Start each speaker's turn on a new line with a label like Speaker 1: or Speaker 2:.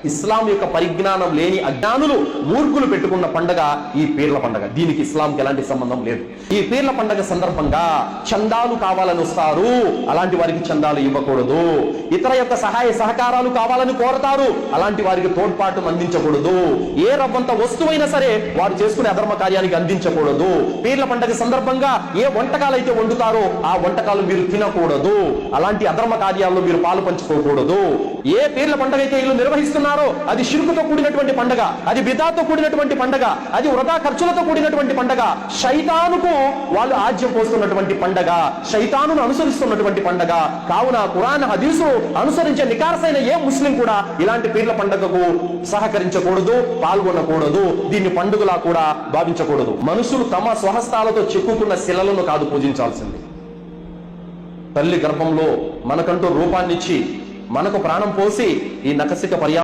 Speaker 1: ఇస్లాం యొక్క పరిజ్ఞానం లేని అజ్ఞానులు మూర్ఖులు పెట్టుకున్న పండగ ఈ పీర్ల పండగ. దీనికి ఇస్లాంకి ఎలాంటి సంబంధం లేదు. ఈ పీర్ల పండగ సందర్భంగా చందాలు కావాలని వస్తారు, అలాంటి వారికి చందాలు ఇవ్వకూడదు. ఇతర యొక్క సహాయ సహకారాలు కావాలని కోరతారు, అలాంటి వారికి తోడ్పాటు అందించకూడదు. ఏ రవ్వంత వస్తువైనా సరే వారు చేసుకునే అధర్మ కార్యానికి అందించకూడదు. పీర్ల పండగ సందర్భంగా ఏ వంటకాలు అయితే వండుతారో ఆ వంటకాలు మీరు తినకూడదు. అలాంటి అధర్మ కార్యాల్లో మీరు పాలు పంచుకోకూడదు. ఏ పీర్ల పండగ అయితే వీళ్ళు నిర్వహిస్తున్నారో అది షిర్కుతో కూడినటువంటి పండగ, అది బిదాతో కూడినటువంటి పండగ, అది వృధా ఖర్చులతో కూడినటువంటి పండగ, శైతానుకు వాళ్ళు ఆజ్యం పోస్తున్నటువంటి పండగ, శైతానును అనుసరిస్తున్నటువంటి పండగ. కావున ఖురాన్ హదీసు అనుసరించే నికార్సైన ఏ ముస్లిం కూడా ఇలాంటి పీర్ల పండగకు సహకరించకూడదు, పాల్గొనకూడదు. దీన్ని పండుగలా కూడా భావించకూడదు. మనుషులు తమ స్వహస్తాలతో చెక్కుకున్న శిలలను కాదు పూజించాల్సింది. తల్లి గర్భంలో మనకంటూ రూపాన్నిచ్చి మనకు ప్రాణం పోసి ఈ నకసిక పర్యావరణ